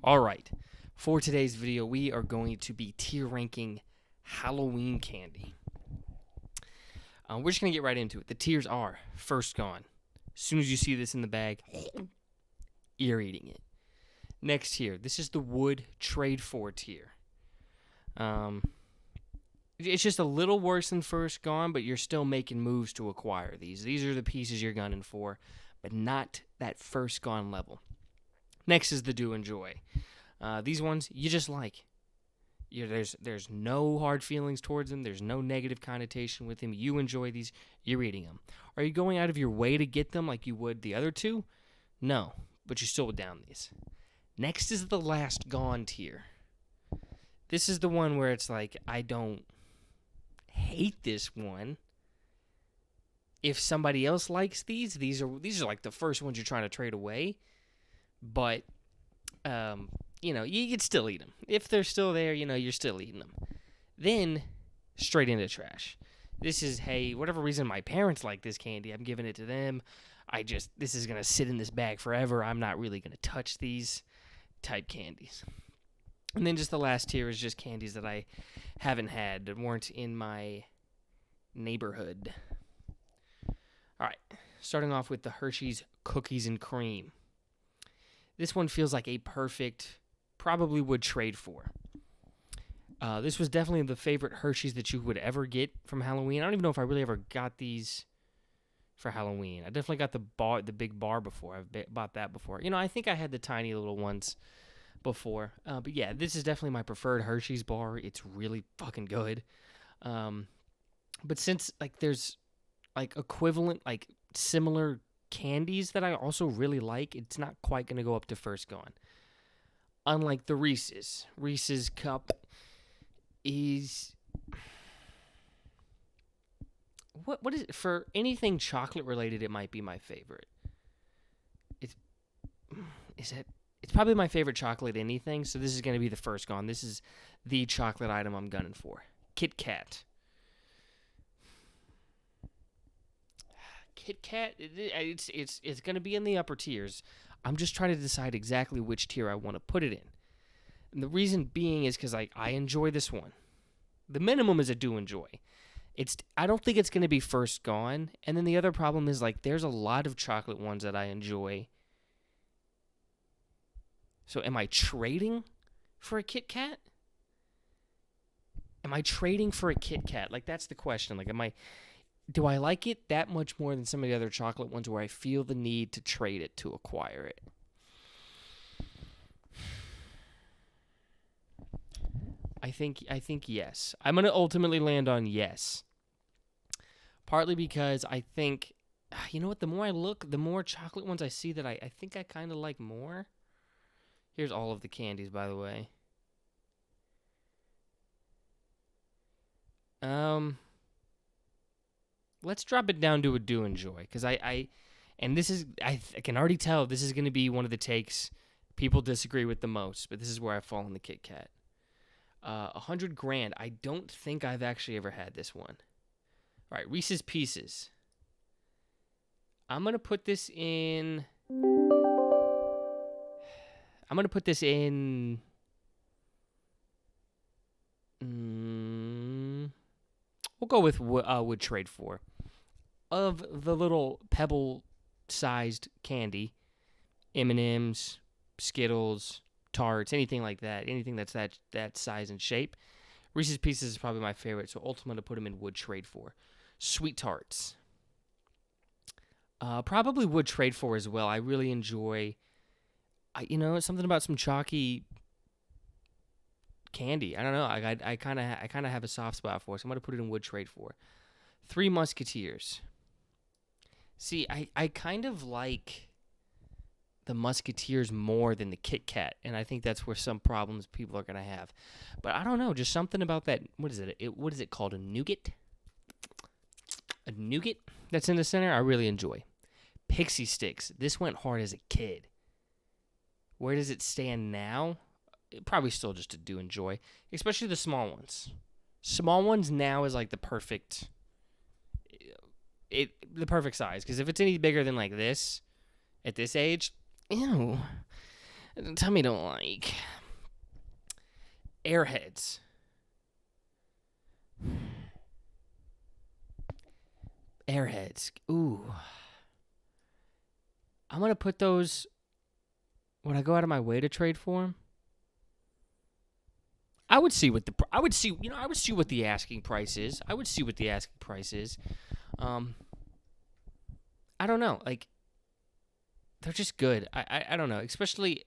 All right, for today's video, we are going to be tier ranking Halloween candy. We're just going to get right into it. The tiers are first gone. As soon as you see this in the bag, you're eating it. Next tier, this is the wood trade for tier. It's just a little worse than first gone, but you're still making moves to acquire these. These are the pieces you're gunning for, but not that first gone level. Next is the do enjoy. These ones you just like. There's no hard feelings towards them. There's no negative connotation with them. You enjoy these. You're eating them. Are you going out of your way to get them like you would the other two? No, but you still would down these. Next is the last gone tier. This is the one where it's like, I don't hate this one. If somebody else likes these are like the first ones you're trying to trade away. But, you could still eat them. If they're still there, you're still eating them. Then, straight into trash. This is, hey, whatever reason my parents like this candy, I'm giving it to them. This is going to sit in this bag forever. I'm not really going to touch these type candies. And then just the last tier is just candies that I haven't had, that weren't in my neighborhood. All right, starting off with the Hershey's Cookies and Cream. This one feels like a perfect, probably would trade for. This was definitely the favorite Hershey's that you would ever get from Halloween. I don't even know if I really ever got these for Halloween. I definitely got the big bar before. I've bought that before. I think I had the tiny little ones before. But yeah, this is definitely my preferred Hershey's bar. It's really fucking good. But since there's equivalent, similar candies that I also really like, it's not quite going to go up to first gone. Unlike the Reese's. Reese's Cup is... What is it? For anything chocolate related, it might be my favorite. It's probably my favorite chocolate anything, so this is going to be the first gone. This is the chocolate item I'm gunning for. Kit Kat. Kit Kat, it's going to be in the upper tiers. I'm just trying to decide exactly which tier I want to put it in. And the reason being is because I enjoy this one. The minimum is a do enjoy. I don't think it's going to be first gone. And then the other problem is there's a lot of chocolate ones that I enjoy. So am I trading for a Kit Kat? Am I trading for a Kit Kat? That's the question. Do I like it that much more than some of the other chocolate ones where I feel the need to trade it to acquire it? I think yes. I'm going to ultimately land on yes. Partly because I think, the more I look, the more chocolate ones I see that I think I kind of like more. Here's all of the candies, by the way. Let's drop it down to a do enjoy, because I can already tell this is going to be one of the takes people disagree with the most, but this is where I fall in the Kit Kat. 100 grand. I don't think I've actually ever had this one. All right, Reese's Pieces. I'm going to put this in... We'll go with would trade for. Of the little pebble-sized candy, M&M's, Skittles, Tarts, anything like that, anything that's that size and shape, Reese's Pieces is probably my favorite, so ultimately to put them in would trade for. Sweet Tarts. Probably would trade for as well. I really enjoy... something about some chalky candy. I don't know. I kind of have a soft spot for it, so I'm going to put it in would trade for. Three Musketeers. See, I kind of like the Musketeers more than the Kit Kat, and I think that's where some problems people are going to have. But I don't know, just something about that. What is it? What is it called? A nougat? A nougat that's in the center? I really enjoy. Pixie Sticks. This went hard as a kid. Where does it stand now? Probably still just a do enjoy, especially the small ones. Small ones now is the perfect size, because if it's any bigger than this at this age, ew. Tell me you don't like. Airheads. Airheads. Ooh. I'm going to put those... Would I go out of my way to trade for them? I would see what the asking price is. I don't know. Like, they're just good. I don't know. Especially,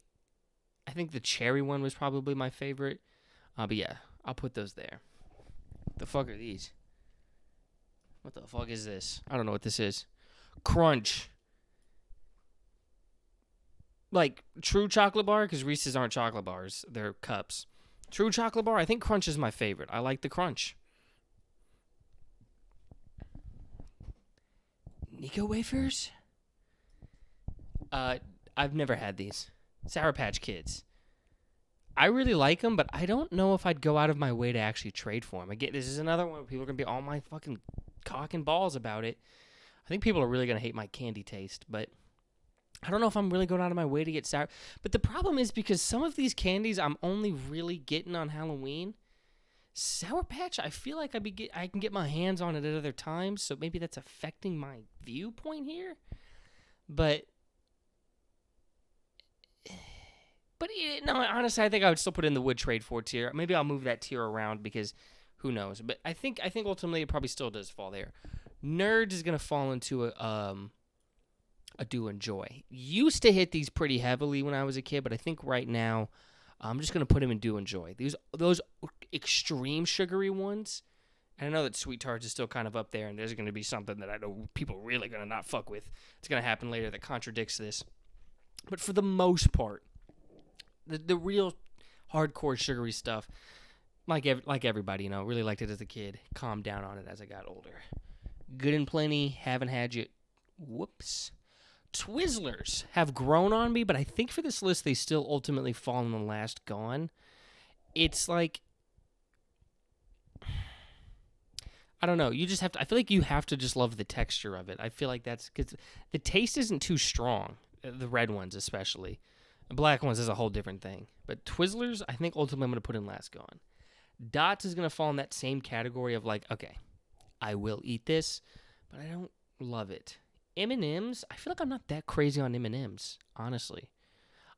I think the cherry one was probably my favorite. But yeah, I'll put those there. The fuck are these? What the fuck is this? I don't know what this is. Crunch. Like, true chocolate bar, because Reese's aren't chocolate bars. They're cups. True chocolate bar, I think Crunch is my favorite. I like the Crunch. Nico wafers? I've never had these. Sour Patch Kids. I really like them, but I don't know if I'd go out of my way to actually trade for them. Again, this is another one where people are going to be all my fucking cock and balls about it. I think people are really going to hate my candy taste, but I don't know if I'm really going out of my way to get sour. But the problem is because some of these candies I'm only really getting on Halloween. Sour Patch, I feel like I can get my hands on it at other times, so maybe that's affecting my viewpoint here. But no, honestly, I think I would still put it in the would trade for tier. Maybe I'll move that tier around because who knows. But I think ultimately it probably still does fall there. Nerds is going to fall into a do enjoy. Used to hit these pretty heavily when I was a kid, but I think right now I'm just going to put them in do enjoy. Those extreme sugary ones, and I know that Sweet Tarts is still kind of up there, and there's going to be something that I know people are really going to not fuck with. It's going to happen later that contradicts this. But for the most part, the real hardcore sugary stuff, like everybody, really liked it as a kid. Calmed down on it as I got older. Good and Plenty, haven't had you. Whoops. Twizzlers have grown on me, but I think for this list, they still ultimately fall in the last gone. It's like, I don't know. You just have to, I feel like you have to just love the texture of it. I feel like that's, because the taste isn't too strong. The red ones especially. The black ones is a whole different thing. But Twizzlers, I think ultimately I'm going to put in last gone. Dots is going to fall in that same category of like, okay, I will eat this, but I don't love it. M&M's, I feel like I'm not that crazy on M&M's, honestly.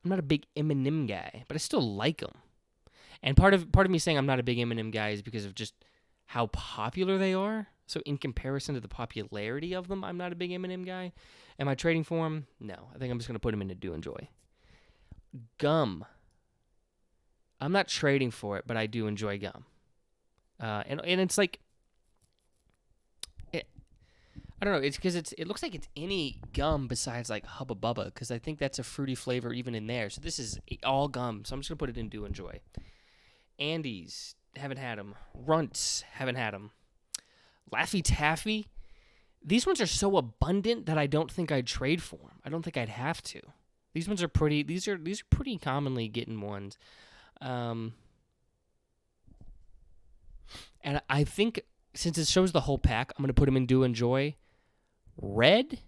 I'm not a big M&M guy, but I still like them. And part of me saying I'm not a big M&M guy is because of just how popular they are. So in comparison to the popularity of them, I'm not a big M&M guy. Am I trading for them? No. I think I'm just going to put them in a do enjoy. Gum. I'm not trading for it, but I do enjoy gum. And it's like, I don't know. It's because it looks like it's any gum besides like Hubba Bubba, because I think that's a fruity flavor even in there. So this is all gum. So I'm just gonna put it in do enjoy. Andes, haven't had them. Runts, haven't had them. Laffy Taffy, these ones are so abundant that I don't think I'd trade for them. I don't think I'd have to. These ones are pretty. These are pretty commonly getting ones. And I think since it shows the whole pack, I'm gonna put them in do enjoy. Red,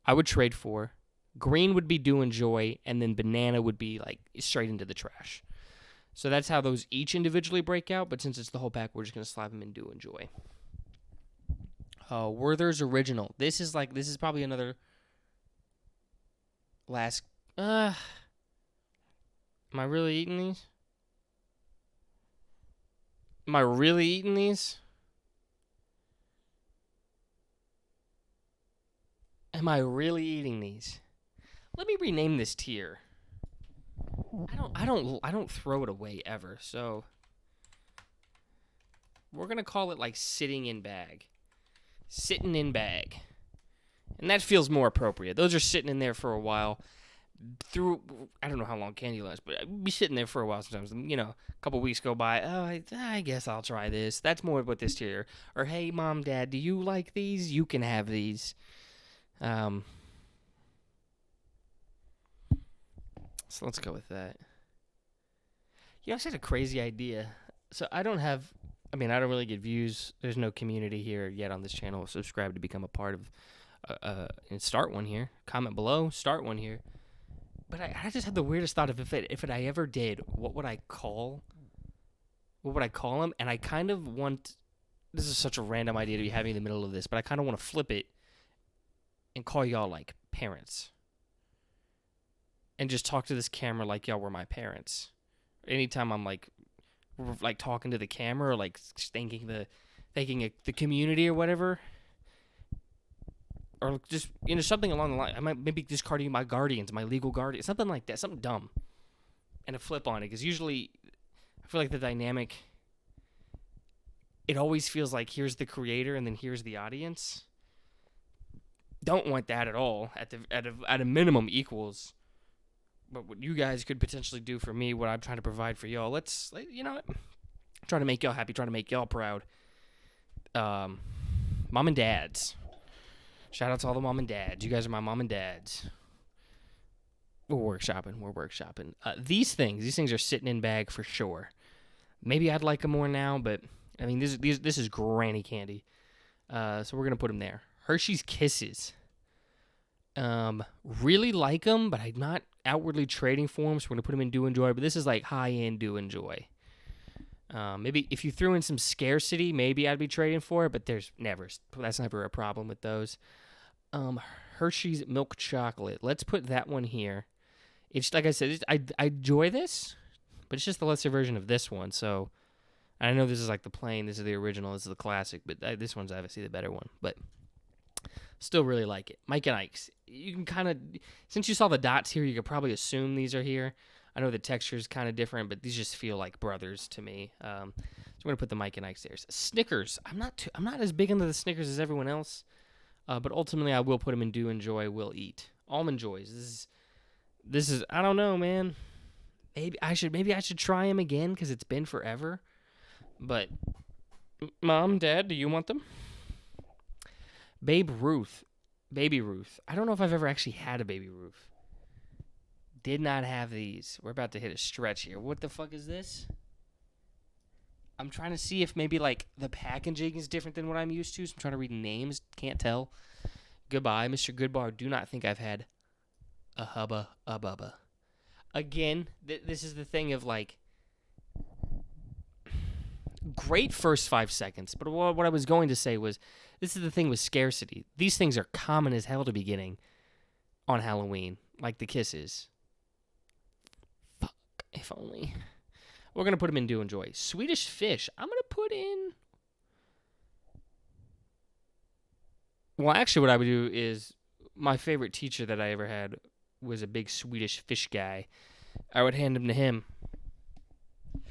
I would trade for. Green would be do enjoy, and then banana would be like straight into the trash. So that's how those each individually break out, but since it's the whole pack, we're just going to slap them in do enjoy. Werther's Original. This is probably another last... am I really eating these? Am I really eating these? Am I really eating these? Let me rename this tier. I don't throw it away ever. So we're going to call it like sitting in bag. Sitting in bag. And that feels more appropriate. Those are sitting in there for a while. I don't know how long candy lasts, but I'd be sitting there for a while sometimes. A couple weeks go by. Oh, I guess I'll try this. That's more what this tier. Or, hey, Mom, Dad, do you like these? You can have these. So let's go with that. I just had a crazy idea. So I don't really get views. There's no community here yet on this channel. Subscribe to become a part of, and start one here. Comment below, start one here. But I just had the weirdest thought of if I ever did, what would I call him? And I kind of want. This is such a random idea to be having in the middle of this, but I kind of want to flip it and call y'all like parents, and just talk to this camera like y'all were my parents. Anytime I'm like talking to the camera, or like thanking the community or whatever, or just something along the line. I might maybe just call you my guardians, my legal guardians, something like that, something dumb, and a flip on it. Because usually, I feel like the dynamic. It always feels like here's the creator and then here's the audience. Don't want that at all. At a minimum equals. But what you guys could potentially do for me, what I'm trying to provide for y'all. Try to make y'all happy, try to make y'all proud. Mom and dads. Shout out to all the mom and dads. You guys are my mom and dads. We're workshopping. These things are sitting in bag for sure. Maybe I'd like them more now, but I mean, this is granny candy. So we're gonna put them there. Hershey's Kisses. Really like them, but I'm not outwardly trading for them, so we're gonna put them in Do Enjoy. But this is like high-end Do Enjoy. Maybe if you threw in some scarcity, maybe I'd be trading for it, but that's never a problem with those. Hershey's Milk Chocolate. Let's put that one here. It's like I said, I enjoy this, but it's just the lesser version of this one. So I know this is like the plain, this is the original, this is the classic, but this one's obviously the better one. But still really like it. Mike and Ike's. You can kind of, since you saw the dots here, you could probably assume these are here. I know the texture is kind of different, but these just feel like brothers to me. So I'm gonna put the Mike and Ike's there. Snickers. I'm not as big into the Snickers as everyone else, but ultimately I will put them in Do Enjoy, Will Eat. Almond Joys. This is I don't know, man. Maybe I should try them again because it's been forever. But Mom, Dad, do you want them? Baby Ruth. I don't know if I've ever actually had a Baby Ruth. Did not have these. We're about to hit a stretch here. What the fuck is this? I'm trying to see if maybe like the packaging is different than what I'm used to. So I'm trying to read names. Can't tell. Goodbye, Mr. Goodbar. Do not think I've had a Hubba a Bubba. Again, this is the thing of like great first 5 seconds. But what I was going to say was this is the thing with scarcity. These things are common as hell to be getting on Halloween, like the Kisses. Fuck, if only. We're going to put them in Do Enjoy. Swedish Fish. I'm going to put in... Well, actually what I would do is my favorite teacher that I ever had was a big Swedish Fish guy. I would hand him to him.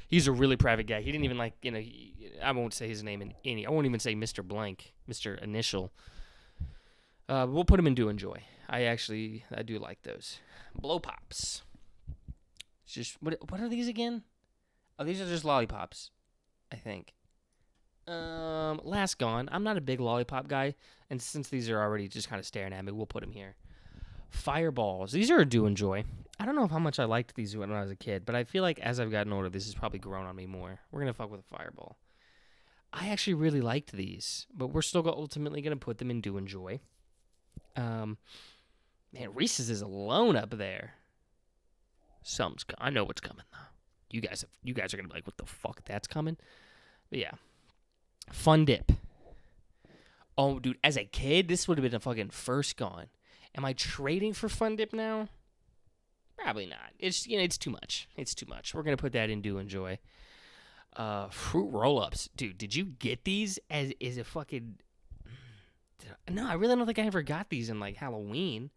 He's a really private guy. He didn't even like, I won't say his name in any. I won't even say Mr. Blank, Mr. Initial. We'll put him in Do Enjoy. I do like those. Blow Pops. It's just, what are these again? Oh, these are just lollipops, I think. Last Gone. I'm not a big lollipop guy, and since these are already just kind of staring at me, we'll put them here. Fireballs. These are a Do Enjoy. I don't know how much I liked these when I was a kid, but I feel like as I've gotten older, this has probably grown on me more. We're going to fuck with a Fireball. I actually really liked these, but we're still ultimately going to put them in Do Enjoy. Man, Reese's is alone up there. I know what's coming, though. You guys are going to be like, what the fuck, that's coming? But yeah. Fun Dip. Oh, dude, as a kid, this would have been a fucking first Gone. Am I trading for Fun Dip now? Probably not. It's too much. It's too much. We're gonna put that in Do Enjoy. Fruit roll-ups, dude. Did you get these as a fucking? No, I really don't think I ever got these in like Halloween.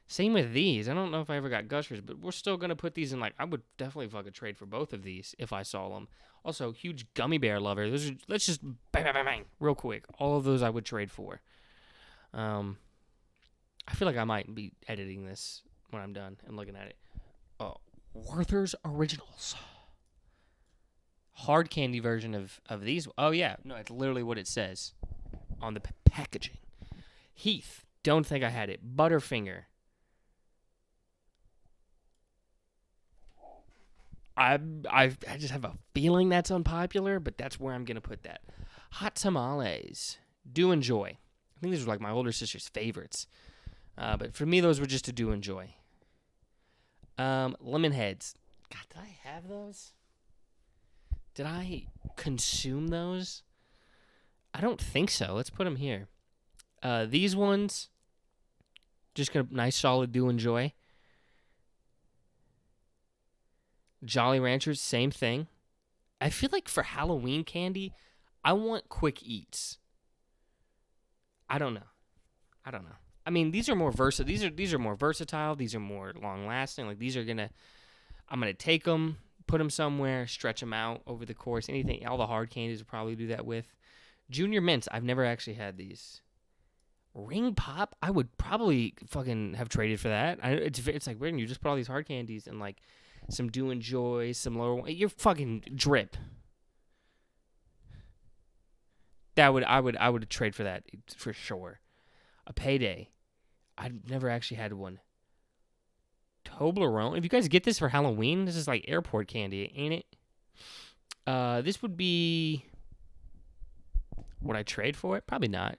Same with these. I don't know if I ever got Gushers, but we're still gonna put these in like. I would definitely fucking trade for both of these if I saw them. Also, huge gummy bear lover. Let's just bang, bang, bang, bang, real quick. All of those I would trade for. I feel like I might be editing this when I'm done and looking at it. Werther's Originals. Hard candy version of these. Oh, yeah. No, it's literally what it says on the packaging. Heath. Don't think I had it. Butterfinger. I just have a feeling that's unpopular, but that's where I'm going to put that. Hot Tamales. Do Enjoy. I think these were like my older sister's favorites. But for me, those were just to Do Enjoy. Lemon heads. God, did I have those? Did I consume those? I don't think so. Let's put them here. These ones, just a nice solid do enjoy. Jolly Ranchers, same thing. I feel like for Halloween candy, I want quick eats. I don't know. I mean, these are more versatile. These are more versatile. These are more long lasting. Like I'm gonna take them, put them somewhere, stretch them out over the course. Anything, all the hard candies will probably do that with. Junior Mints, I've never actually had these. Ring Pop, I would probably fucking have traded for that. It's like weird. You just put all these hard candies and like some Do Enjoy, some lower. You're fucking drip. I would trade for that for sure. A Payday, I've never actually had one. Toblerone. If you guys get this for Halloween, this is like airport candy, ain't it? This would be. Would I trade for it? Probably not.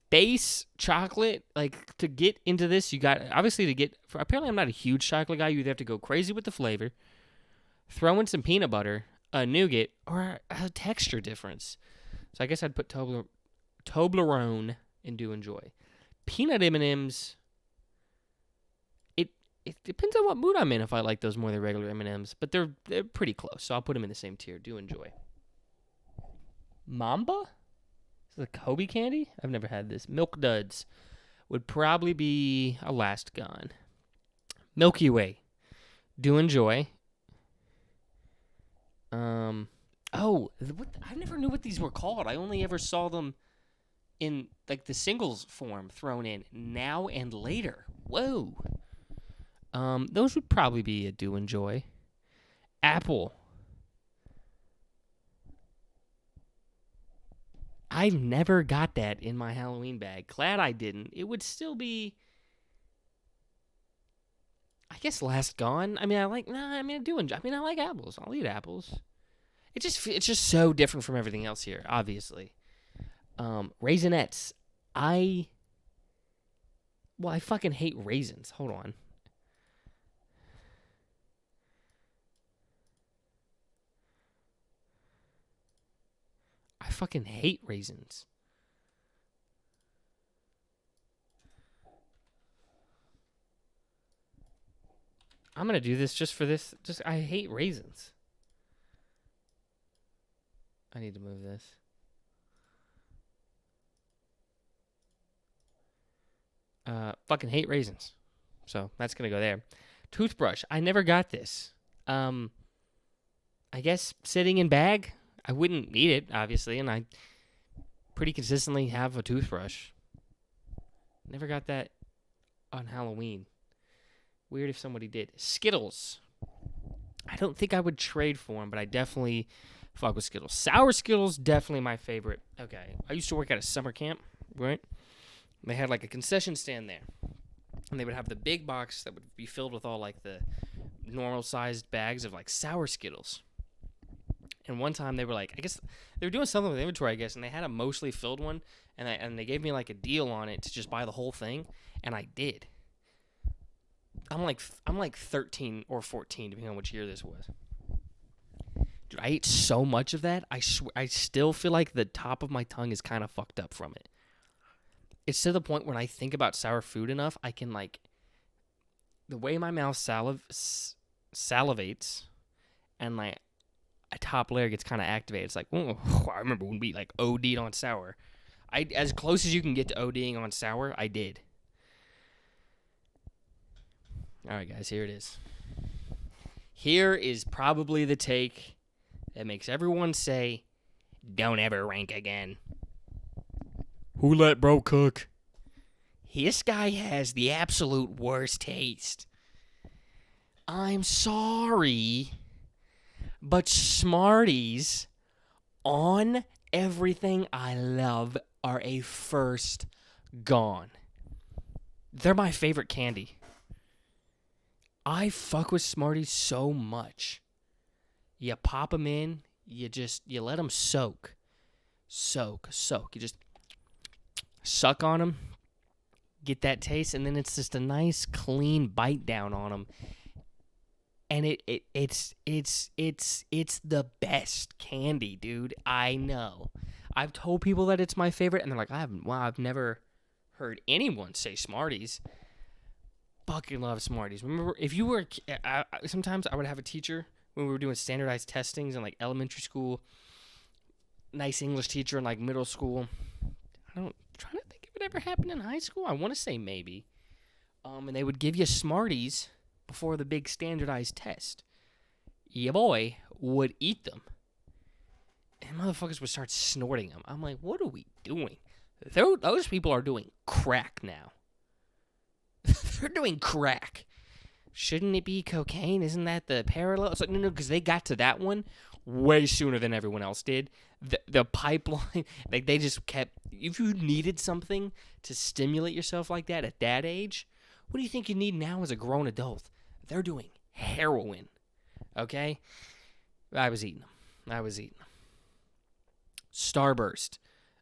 Base chocolate, like to get into this, you got obviously to get. Apparently, I'm not a huge chocolate guy. You either have to go crazy with the flavor, throw in some peanut butter, a nougat, or a texture difference. So I guess I'd put Toblerone and Do Enjoy. Peanut M&Ms. It depends on what mood I'm in if I like those more than regular M&Ms, but they're pretty close, so I'll put them in the same tier. Do Enjoy. Mamba? Is it a Kobe candy? I've never had this. Milk Duds would probably be a last gone. Milky Way. Do Enjoy. I never knew what these were called. I only ever saw them in like the singles form thrown in Now and Later. Whoa. Those would probably be a Do Enjoy. Apple. I've never got that in my Halloween bag. Glad I didn't. It would still be, I guess, last gone. I mean, I do enjoy. I mean, I like apples. I'll eat apples. It's just so different from everything else here, obviously. Raisinets. I fucking hate raisins. Hold on. I fucking hate raisins. I'm going to do this just for this. I hate raisins. I need to move this. Fucking hate raisins. So that's going to go there. Toothbrush. I never got this. I guess sitting in bag. I wouldn't eat it, obviously, and I pretty consistently have a toothbrush. Never got that on Halloween. Weird if somebody did. Skittles. I don't think I would trade for them, but I definitely fuck with Skittles. Sour Skittles, definitely my favorite. Okay, I used to work at a summer camp, right? They had like a concession stand there, and they would have the big box that would be filled with all like the normal-sized bags of like sour Skittles. And one time they were like, I guess they were doing something with inventory, I guess, and they had a mostly filled one, and they gave me like a deal on it to just buy the whole thing, and I did. I'm like 13 or 14, depending on which year this was. Dude, I ate so much of that. I swear, I still feel like the top of my tongue is kind of fucked up from it. It's to the point when I think about sour food enough, I can like the way my mouth salivates, and like a top layer gets kind of activated. It's like, oh, I remember when we like OD'd on sour. As close as you can get to ODing on sour, I did. All right, guys, here it is. Here is probably the take that makes everyone say, don't ever rank again. Who let bro cook? This guy has the absolute worst taste. I'm sorry, but Smarties on everything I love are a first gone. They're my favorite candy. I fuck with Smarties so much. You pop them in, you let them soak. You just suck on them. get that taste, and then it's just a nice, clean bite down on them. And it's the best candy, dude. I know. I've told people that it's my favorite, and they're like, I've never heard anyone say Smarties. Fucking love Smarties. Remember, if you were, sometimes I would have a teacher when we were doing standardized testings in like elementary school. Nice English teacher in like middle school. I'm trying to think if it ever happened in high school. I want to say maybe. And they would give you Smarties before the big standardized test. Your boy would eat them. And motherfuckers would start snorting them. I'm like, what are we doing? Those people are doing crack now. They're doing crack. Shouldn't it be cocaine? Isn't that the parallel? So, no, because they got to that one way sooner than everyone else did. The pipeline, like they just kept. If you needed something to stimulate yourself like that at that age, what do you think you need now as a grown adult? They're doing heroin. Okay? I was eating them. Starburst.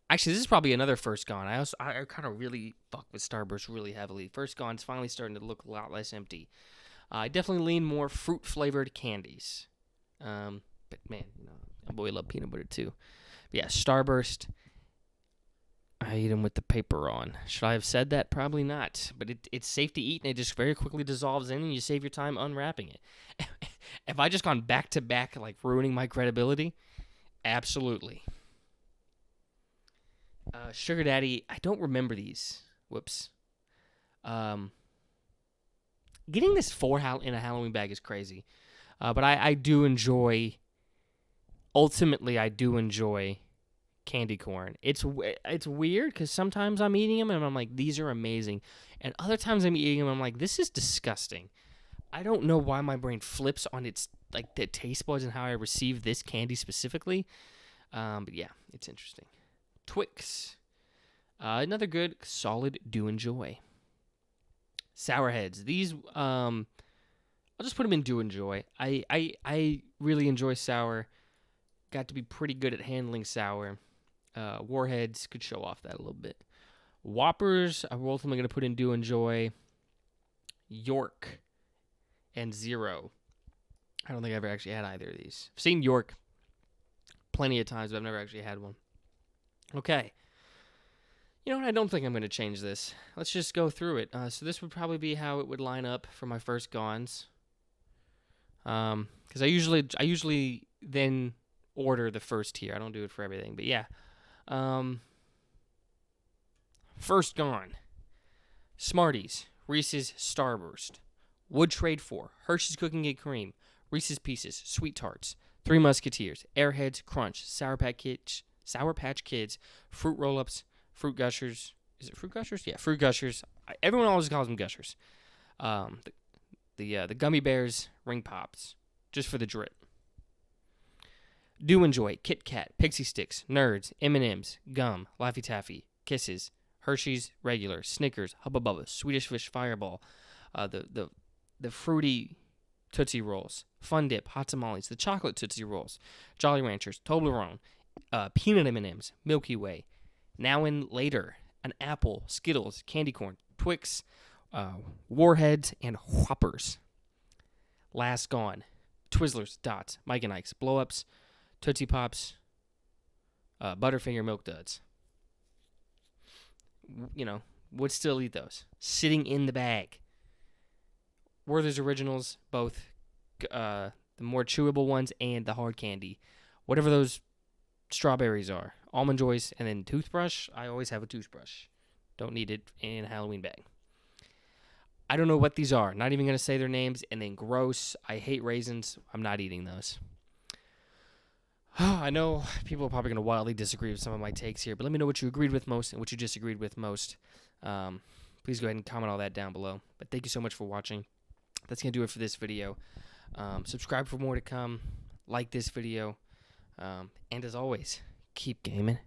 Actually, this is probably another First Gone. I kind of really fuck with Starburst really heavily. First Gone's finally starting to look a lot less empty. I definitely lean more fruit-flavored candies. But, man, boy, I love peanut butter, too. But, yeah, Starburst, I eat them with the paper on. Should I have said that? Probably not. But it's safe to eat, and it just very quickly dissolves in, and you save your time unwrapping it. Have I just gone back-to-back, like, ruining my credibility? Absolutely. Sugar Daddy, I don't remember these. Whoops. Getting this in a Halloween bag is crazy. But I do enjoy, ultimately, I do enjoy candy corn. It's weird because sometimes I'm eating them and I'm like, these are amazing. And other times I'm eating them and I'm like, this is disgusting. I don't know why my brain flips on its, like, the taste buds and how I receive this candy specifically. But yeah, it's interesting. Twix. Another good, solid do enjoy. Sour Heads. These, I'll just put them in do enjoy. I really enjoy sour. Got to be pretty good at handling sour. Warheads could show off that a little bit. Whoppers, I'm ultimately going to put in do enjoy. York and Zero. I don't think I've ever actually had either of these. I've seen York plenty of times, but I've never actually had one. Okay. You know what? I don't think I'm going to change this. Let's just go through it. So this would probably be how it would line up for my First Gones. Because I usually then order the first tier. I don't do it for everything. But yeah. First Gone. Smarties. Reese's Starburst. Would trade for Hershey's Cookie and Cream. Reese's Pieces. Sweet Tarts. Three Musketeers. Airheads. Crunch. Sour Patch Kids. Fruit Roll-Ups. Fruit Gushers. Is it Fruit Gushers? Yeah, Fruit Gushers. Everyone always calls them Gushers. The Gummy Bears, Ring Pops, just for the drip. Do enjoy Kit Kat, Pixie Sticks, Nerds, M&M's, Gum, Laffy Taffy, Kisses, Hershey's Regular, Snickers, Hubba Bubba, Swedish Fish Fireball, the fruity Tootsie Rolls, Fun Dip, Hot Tamales, the chocolate Tootsie Rolls, Jolly Ranchers, Toblerone, peanut M&M's, Milky Way. Now and later, an Apple, Skittles, Candy Corn, Twix, Warheads, and Whoppers. Last Gone, Twizzlers, Dots, Mike and Ike's, Blow-Ups, Tootsie Pops, Butterfinger Milk Duds. Would still eat those. Sitting in the bag. Werther's Originals, both the more chewable ones and the hard candy. Whatever those strawberries are. Almond Joys, and then toothbrush. I always have a toothbrush. Don't need it in a Halloween bag. I don't know what these are. Not even going to say their names. And then gross. I hate raisins. I'm not eating those. I know people are probably going to wildly disagree with some of my takes here, but let me know what you agreed with most and what you disagreed with most. Please go ahead and comment all that down below. But thank you so much for watching. That's going to do it for this video. Subscribe for more to come. Like this video. And as always, keep gaming.